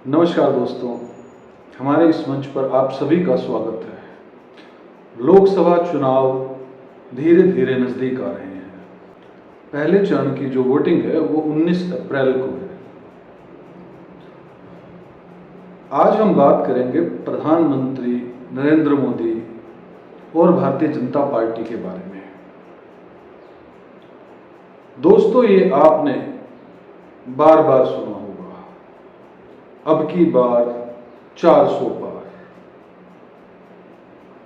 नमस्कार दोस्तों, हमारे इस मंच पर आप सभी का स्वागत है। लोकसभा चुनाव धीरे धीरे नज़दीक आ रहे हैं। पहले चरण की जो वोटिंग है वो 19 अप्रैल को है। आज हम बात करेंगे प्रधानमंत्री नरेंद्र मोदी और भारतीय जनता पार्टी के बारे में। दोस्तों, ये आपने बार बार सुना होगा, अब की बार 400 पार।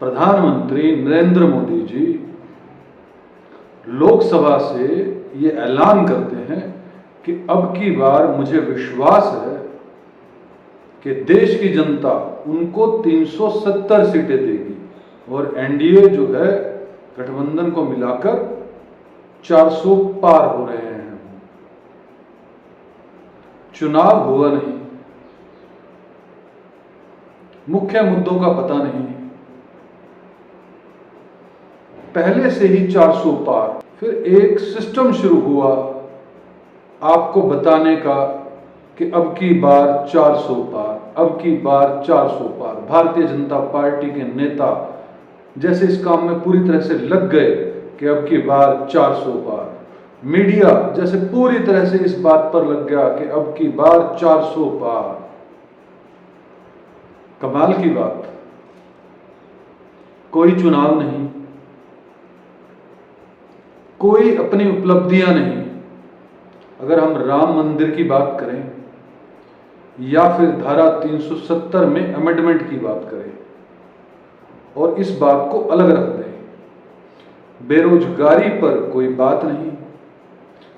प्रधानमंत्री नरेंद्र मोदी जी लोकसभा से ये ऐलान करते हैं कि अब की बार मुझे विश्वास है कि देश की जनता उनको 370 सीटें देगी और एनडीए जो है गठबंधन को मिलाकर 400 पार हो रहे हैं। चुनाव हुआ नहीं, मुख्य मुद्दों का पता नहीं, पहले से ही 400 पार। फिर एक सिस्टम शुरू हुआ आपको बताने का कि अब की बार 400 पार, अब की बार 400 पार। भारतीय जनता पार्टी के नेता जैसे इस काम में पूरी तरह से लग गए कि अब की बार 400 पार। मीडिया जैसे पूरी तरह से इस बात पर लग गया कि अब की बार 400 पार। कमाल की बात, कोई चुनाव नहीं, कोई अपनी उपलब्धियां नहीं। अगर हम राम मंदिर की बात करें या फिर धारा 370 में अमेंडमेंट की बात करें और इस बात को अलग रख दें, बेरोजगारी पर कोई बात नहीं,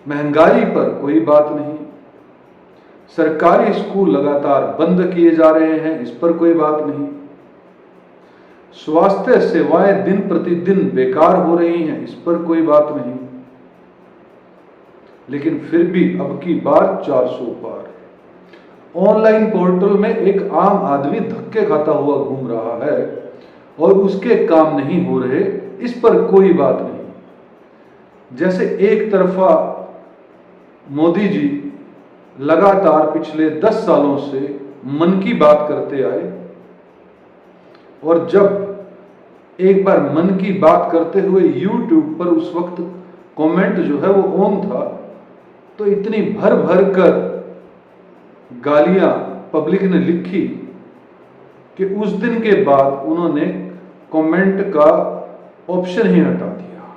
महंगाई पर कोई बात नहीं, सरकारी स्कूल लगातार बंद किए जा रहे हैं, इस पर कोई बात नहीं, स्वास्थ्य सेवाएं दिन प्रतिदिन बेकार हो रही हैं, इस पर कोई बात नहीं। लेकिन फिर भी अब की बार 400 पार। ऑनलाइन पोर्टल में एक आम आदमी धक्के खाता हुआ घूम रहा है और उसके काम नहीं हो रहे, इस पर कोई बात नहीं। जैसे एक तरफा मोदी जी लगातार पिछले 10 सालों से मन की बात करते आए और जब एक बार मन की बात करते हुए यूट्यूब पर उस वक्त कमेंट जो है वो ऑन था, तो इतनी भर भर कर गालियां पब्लिक ने लिखी कि उस दिन के बाद उन्होंने कमेंट का ऑप्शन ही हटा दिया।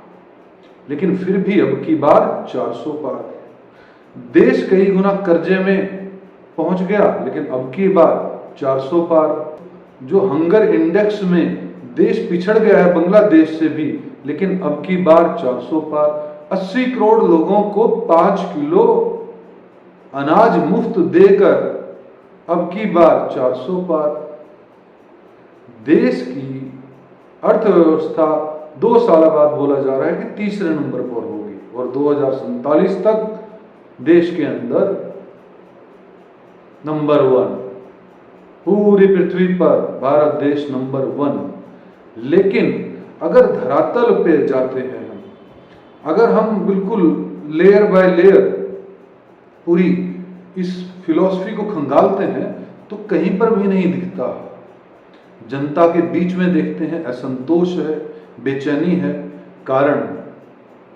लेकिन फिर भी अब की बार 400 पार। देश कई गुना कर्जे में पहुंच गया, लेकिन अब की बार 400 पार। जो हंगर इंडेक्स में देश पिछड़ गया है बांग्लादेश से भी, लेकिन अब की बार 400 पार। 80 करोड़ लोगों को 5 किलो अनाज मुफ्त देकर अब की बार 400 पार। देश की अर्थव्यवस्था 2 साल बाद बोला जा रहा है कि तीसरे नंबर पर होगी और 2047 तक देश के अंदर नंबर 1, पूरी पृथ्वी पर भारत देश नंबर 1। लेकिन अगर धरातल पे जाते हैं, अगर हम बिल्कुल लेयर बाय लेयर पूरी इस फिलॉसफी को खंगालते हैं, तो कहीं पर भी नहीं दिखता। जनता के बीच में देखते हैं असंतोष है, बेचैनी है। कारण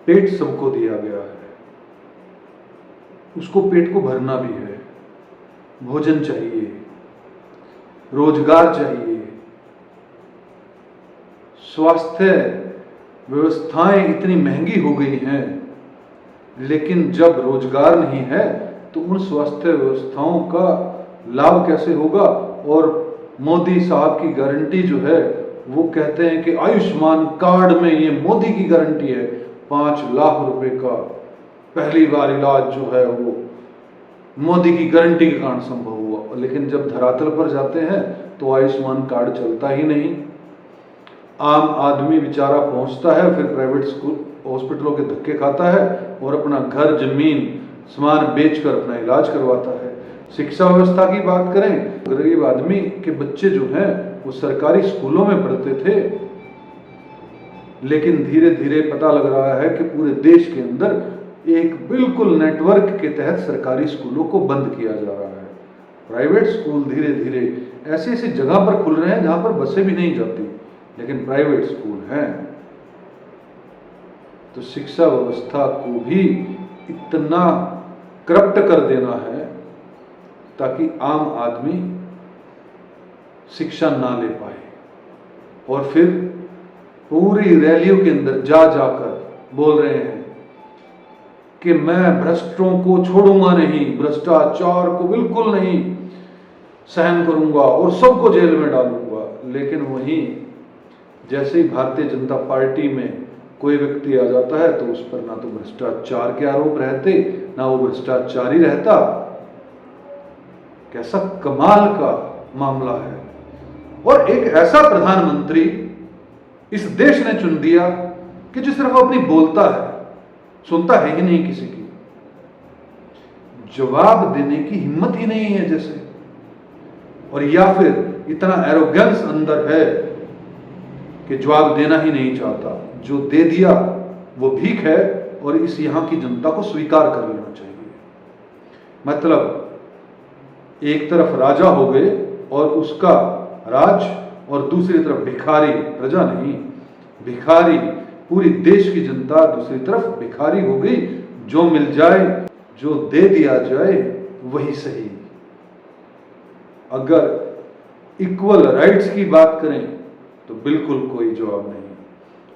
पेट सबको दिया गया है, उसको पेट को भरना भी है, भोजन चाहिए, रोजगार चाहिए, स्वास्थ्य व्यवस्थाएं इतनी महंगी हो गई हैं। लेकिन जब रोजगार नहीं है तो उन स्वास्थ्य व्यवस्थाओं का लाभ कैसे होगा। और मोदी साहब की गारंटी जो है, वो कहते हैं कि आयुष्मान कार्ड में, ये मोदी की गारंटी है, 5 लाख रुपए का पहली बार इलाज जो है वो मोदी की गारंटी के कारण संभव हुआ। लेकिन जब धरातल पर जाते हैं तो आयुष्मान कार्ड चलता ही नहीं। आम आदमी बेचारा पहुंचता है, फिर प्राइवेट स्कूल हॉस्पिटलों के धक्के खाता है और अपना घर जमीन सामान बेचकर अपना इलाज करवाता है। शिक्षा व्यवस्था की बात करें, गरीब आदमी के बच्चे जो हैं वो सरकारी स्कूलों में पढ़ते थे, लेकिन धीरे धीरे पता लग रहा है कि पूरे देश के अंदर एक बिल्कुल नेटवर्क के तहत सरकारी स्कूलों को बंद किया जा रहा है। प्राइवेट स्कूल धीरे धीरे ऐसी ऐसी जगह पर खुल रहे हैं जहां पर बसें भी नहीं जाती, लेकिन प्राइवेट स्कूल हैं। तो शिक्षा व्यवस्था को भी इतना करप्ट कर देना है ताकि आम आदमी शिक्षा ना ले पाए, और फिर पूरी रैलियों के अंदर जा जाकर बोल रहे हैं कि मैं भ्रष्टों को छोड़ूंगा नहीं, भ्रष्टाचार को बिल्कुल नहीं सहन करूंगा और सबको जेल में डालूंगा। लेकिन वहीं जैसे ही भारतीय जनता पार्टी में कोई व्यक्ति आ जाता है तो उस पर ना तो भ्रष्टाचार के आरोप रहते, ना वो भ्रष्टाचारी रहता। कैसा कमाल का मामला है। और एक ऐसा प्रधानमंत्री इस देश ने चुन दिया कि जो सिर्फ अपनी बोलता है, सुनता है ही नहीं किसी की, जवाब देने की हिम्मत ही नहीं है जैसे, और या फिर इतना एरोगेंस अंदर है कि जवाब देना ही नहीं चाहता। जो दे दिया वो भीख है और इस यहां की जनता को स्वीकार कर लेना चाहिए। मतलब एक तरफ राजा हो गए और उसका राज, और दूसरी तरफ भिखारी, प्रजा नहीं भिखारी, पूरी देश की जनता दूसरी तरफ भिखारी हो गई। जो मिल जाए, जो दे दिया जाए वही सही। अगर इक्वल राइट्स की बात करें तो बिल्कुल कोई जवाब नहीं।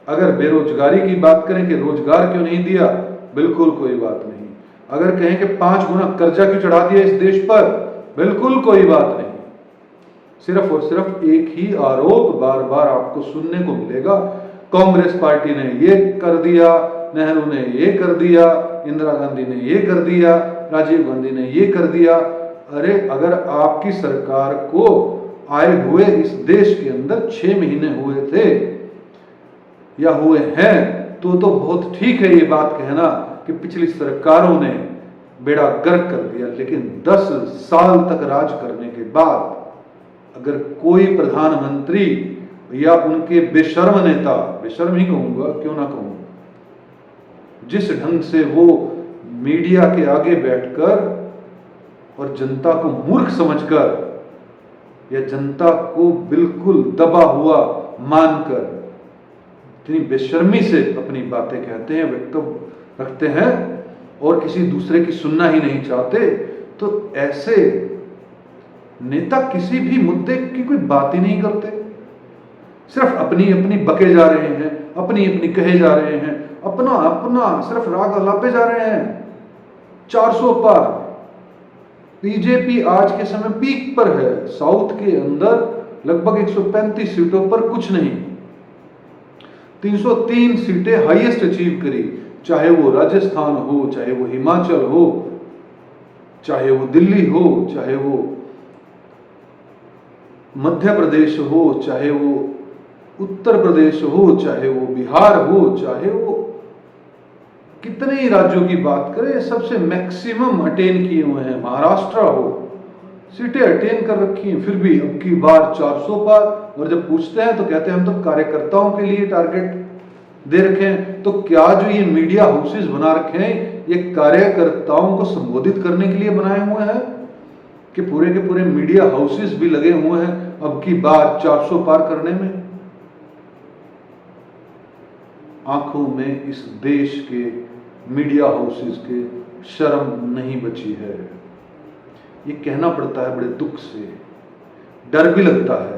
अगर बेरोजगारी की बात करें कि रोजगार क्यों नहीं दिया, बिल्कुल कोई बात नहीं। अगर कहें कि 5 गुना कर्जा क्यों चढ़ा दिया इस देश पर, बिल्कुल कोई बात नहीं। सिर्फ और सिर्फ एक ही आरोप बार बार आपको सुनने को मिलेगा, कांग्रेस पार्टी ने ये कर दिया, नेहरू ने ये कर दिया, इंदिरा गांधी ने ये कर दिया, राजीव गांधी ने ये कर दिया। अरे अगर आपकी सरकार को आए हुए इस देश के अंदर 6 महीने हुए थे या हुए हैं तो बहुत ठीक है ये बात कहना कि पिछली सरकारों ने बेड़ा गर्क कर दिया। लेकिन 10 साल तक राज करने के बाद अगर कोई प्रधानमंत्री या उनके बेशर्म नेता, बेशर्म ही कहूंगा, क्यों ना कहूं, जिस ढंग से वो मीडिया के आगे बैठकर और जनता को मूर्ख समझकर या जनता को बिल्कुल दबा हुआ मानकर इतनी बेशर्मी से अपनी बातें कहते हैं, वक्तव्य रखते हैं और किसी दूसरे की सुनना ही नहीं चाहते, तो ऐसे नेता किसी भी मुद्दे की कोई बात ही नहीं करते, सिर्फ अपनी अपनी बके जा रहे हैं, अपनी अपनी कहे जा रहे हैं, अपना अपना सिर्फ राग अलापे जा रहे हैं। 400 पार बीजेपी आज के समय पीक पर है। साउथ के अंदर लगभग 135 सीटों पर कुछ नहीं, 303 सीटें हाईएस्ट अचीव करी, चाहे वो राजस्थान हो, चाहे वो हिमाचल हो, चाहे वो दिल्ली हो, चाहे वो मध्य प्रदेश हो, चाहे वो उत्तर प्रदेश हो, चाहे वो बिहार हो, चाहे वो कितने ही राज्यों की बात करें, सबसे मैक्सिमम अटेन किए हुए हैं। महाराष्ट्र हो, सीटें अटेन कर रखी हैं, फिर भी अब की बार 400 पार। और जब पूछते हैं तो कहते हैं हम तो कार्यकर्ताओं के लिए टारगेट दे रखे हैं। तो क्या जो ये मीडिया हाउसेस बना रखे हैं ये कार्यकर्ताओं को संबोधित करने के लिए बनाए हुए हैं कि पूरे के पूरे मीडिया हाउसेस भी लगे हुए हैं अब की बार 400 पार करने में? आंखों में इस देश के मीडिया हाउसेस के शर्म नहीं बची है। ये कहना पड़ता है बड़े दुख से, डर भी लगता है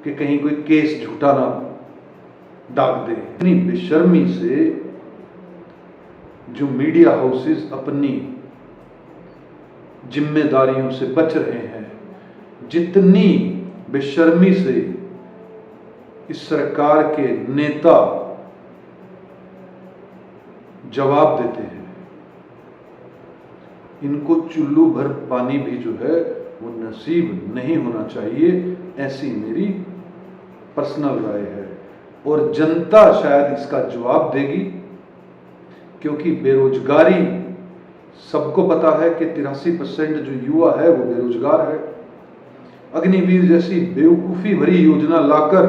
कि कहीं कोई केस झूठा ना दाग दे। इतनी बेशर्मी से जो मीडिया हाउसेस अपनी जिम्मेदारियों से बच रहे हैं, जितनी बेशर्मी से इस सरकार के नेता जवाब देते हैं, इनको चुल्लू भर पानी भी जो है वो नसीब नहीं होना चाहिए, ऐसी मेरी पर्सनल राय है। और जनता शायद इसका जवाब देगी, क्योंकि बेरोजगारी सबको पता है कि 83% जो युवा है वो बेरोजगार है। अग्निवीर जैसी बेवकूफ़ी भरी योजना लाकर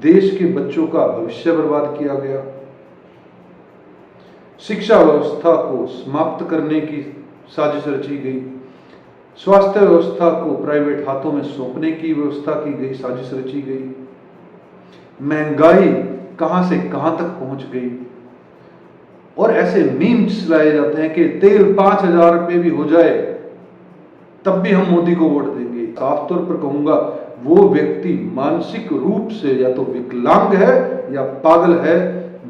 देश के बच्चों का भविष्य बर्बाद किया गया। शिक्षा व्यवस्था को समाप्त करने की साजिश रची गई। स्वास्थ्य व्यवस्था को प्राइवेट हाथों में सौंपने की व्यवस्था की गई, साजिश रची गई। महंगाई कहां से कहां तक पहुंच गई। और ऐसे मीम्स लाए जाते हैं कि तेल 5,000 रुपये भी हो जाए तब भी हम मोदी को वोट देंगे। साफ तौर पर कहूंगा, वो व्यक्ति मानसिक रूप से या तो विकलांग है या पागल है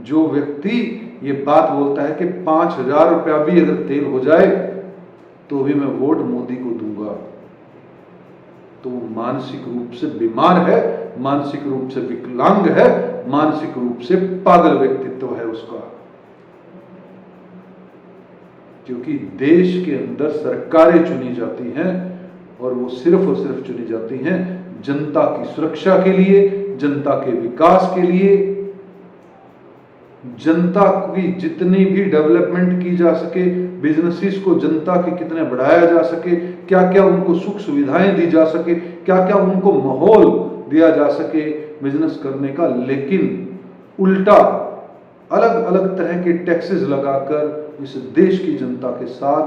जो व्यक्ति ये बात बोलता है कि 5,000 रुपया भी अगर तेल हो जाए तो भी मैं वोट मोदी को दूंगा। तो वो मानसिक रूप से बीमार है, मानसिक रूप से विकलांग है, मानसिक रूप से पागल व्यक्तित्व है उसका। क्योंकि देश के अंदर सरकारें चुनी जाती हैं और वो सिर्फ और सिर्फ चुनी जाती हैं जनता की सुरक्षा के लिए, जनता के विकास के लिए, जनता की जितनी भी डेवलपमेंट की जा सके, बिजनेसेस को जनता के कितने बढ़ाया जा सके, क्या क्या उनको सुख सुविधाएं दी जा सके, क्या क्या उनको माहौल दिया जा सके बिजनेस करने का। लेकिन उल्टा अलग अलग तरह के टैक्सेस लगाकर इस देश की जनता के साथ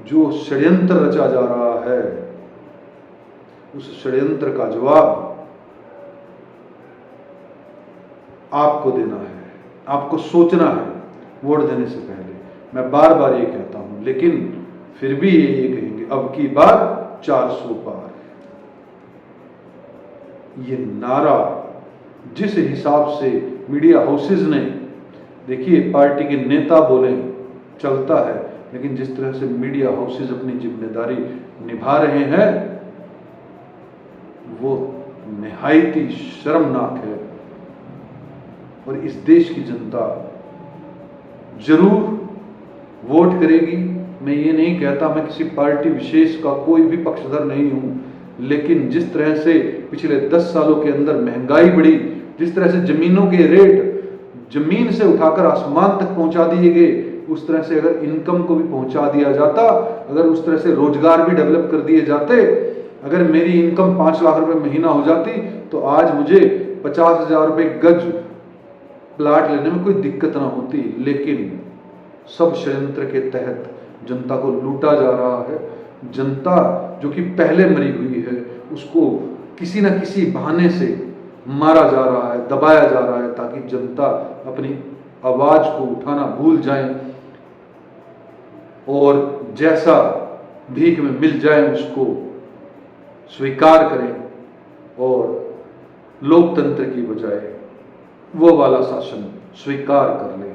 जो षड्यंत्र रचा जा रहा है, उस षड्यंत्र का जवाब आपको देना है, आपको सोचना है वोट देने से पहले। मैं बार बार ये कहता हूं, लेकिन फिर भी ये कहेंगे अब की बार 400 पार। ये नारा जिस हिसाब से मीडिया हाउसेज ने, देखिए पार्टी के नेता बोले चलता है, लेकिन जिस तरह से मीडिया हाउसेज अपनी जिम्मेदारी निभा रहे हैं वो निहायत ही शर्मनाक है। और इस देश की जनता जरूर वोट करेगी। मैं ये नहीं कहता, मैं किसी पार्टी विशेष का कोई भी पक्षधर नहीं हूं, लेकिन जिस तरह से पिछले 10 सालों के अंदर महंगाई बढ़ी, जिस तरह से जमीनों के रेट जमीन से उठाकर आसमान तक पहुंचा दिए गए, उस तरह से अगर इनकम को भी पहुंचा दिया जाता, अगर उस तरह से रोजगार भी डेवलप कर दिए जाते, अगर मेरी इनकम 5 लाख रुपए महीना हो जाती तो आज मुझे 50,000 रुपए गज प्लाट लेने में कोई दिक्कत ना होती। लेकिन सब षड्यंत्र के तहत जनता को लूटा जा रहा है। जनता जो कि पहले मरी हुई है उसको किसी न किसी बहाने से मारा जा रहा है, दबाया जा रहा है, ताकि जनता अपनी आवाज को उठाना भूल जाए और जैसा भीख में मिल जाए उसको स्वीकार करें और लोकतंत्र की बजाय वो वाला शासन स्वीकार कर ले।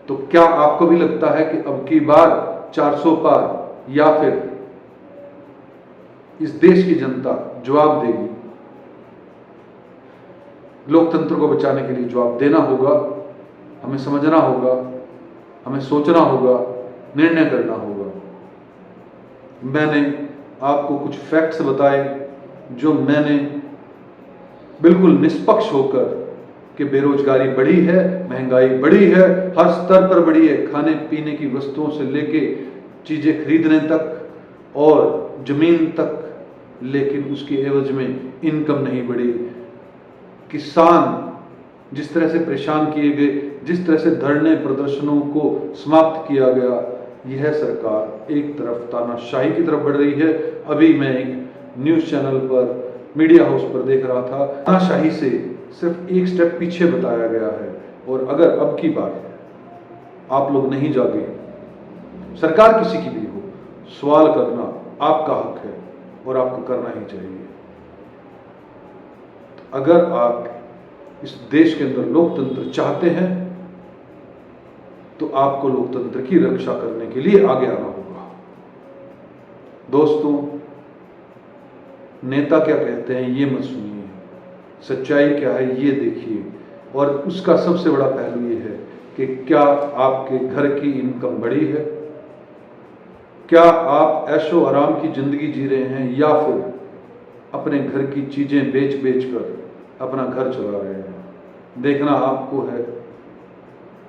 तो क्या आपको भी लगता है कि अब की बार 400 पार, या फिर इस देश की जनता जवाब देगी? लोकतंत्र को बचाने के लिए जवाब देना होगा, हमें समझना होगा, हमें सोचना होगा, निर्णय करना होगा। मैंने आपको कुछ फैक्ट्स बताए जो मैंने बिल्कुल निष्पक्ष होकर कि बेरोजगारी बढ़ी है, महंगाई बढ़ी है, हर स्तर पर बढ़ी है, खाने पीने की वस्तुओं से लेके चीजें खरीदने तक और जमीन तक, लेकिन उसके एवज में इनकम नहीं बढ़ी। किसान जिस तरह से परेशान किए गए, जिस तरह से धरने प्रदर्शनों को समाप्त किया गया, यह सरकार एक तरफ तानाशाही की तरफ बढ़ रही है। अभी मैं एक न्यूज चैनल पर, मीडिया हाउस पर देख रहा था, तानाशाही से सिर्फ एक स्टेप पीछे बताया गया है। और अगर अब की बार आप लोग नहीं जागे, सरकार किसी की भी हो, सवाल करना आपका हक है और आपको करना ही चाहिए। अगर आप इस देश के अंदर लोकतंत्र चाहते हैं तो आपको लोकतंत्र की रक्षा करने के लिए आगे आना होगा। दोस्तों, नेता क्या कहते हैं ये मत सुनिए, सच्चाई क्या है ये देखिए। और उसका सबसे बड़ा पहलू ये है कि क्या आपके घर की इनकम बढ़ी है, क्या आप ऐशो आराम की जिंदगी जी रहे हैं, या फिर अपने घर की चीजें बेच बेच कर अपना घर चला रहे हैं। देखना आपको है,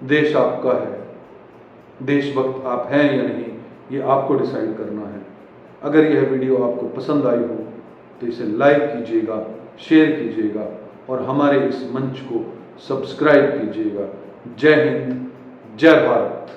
देश आपका है, देशभक्त आप हैं या नहीं, ये आपको डिसाइड करना है। अगर यह वीडियो आपको पसंद आई हो तो इसे लाइक कीजिएगा, शेयर कीजिएगा और हमारे इस मंच को सब्सक्राइब कीजिएगा। जय हिंद, जय भारत।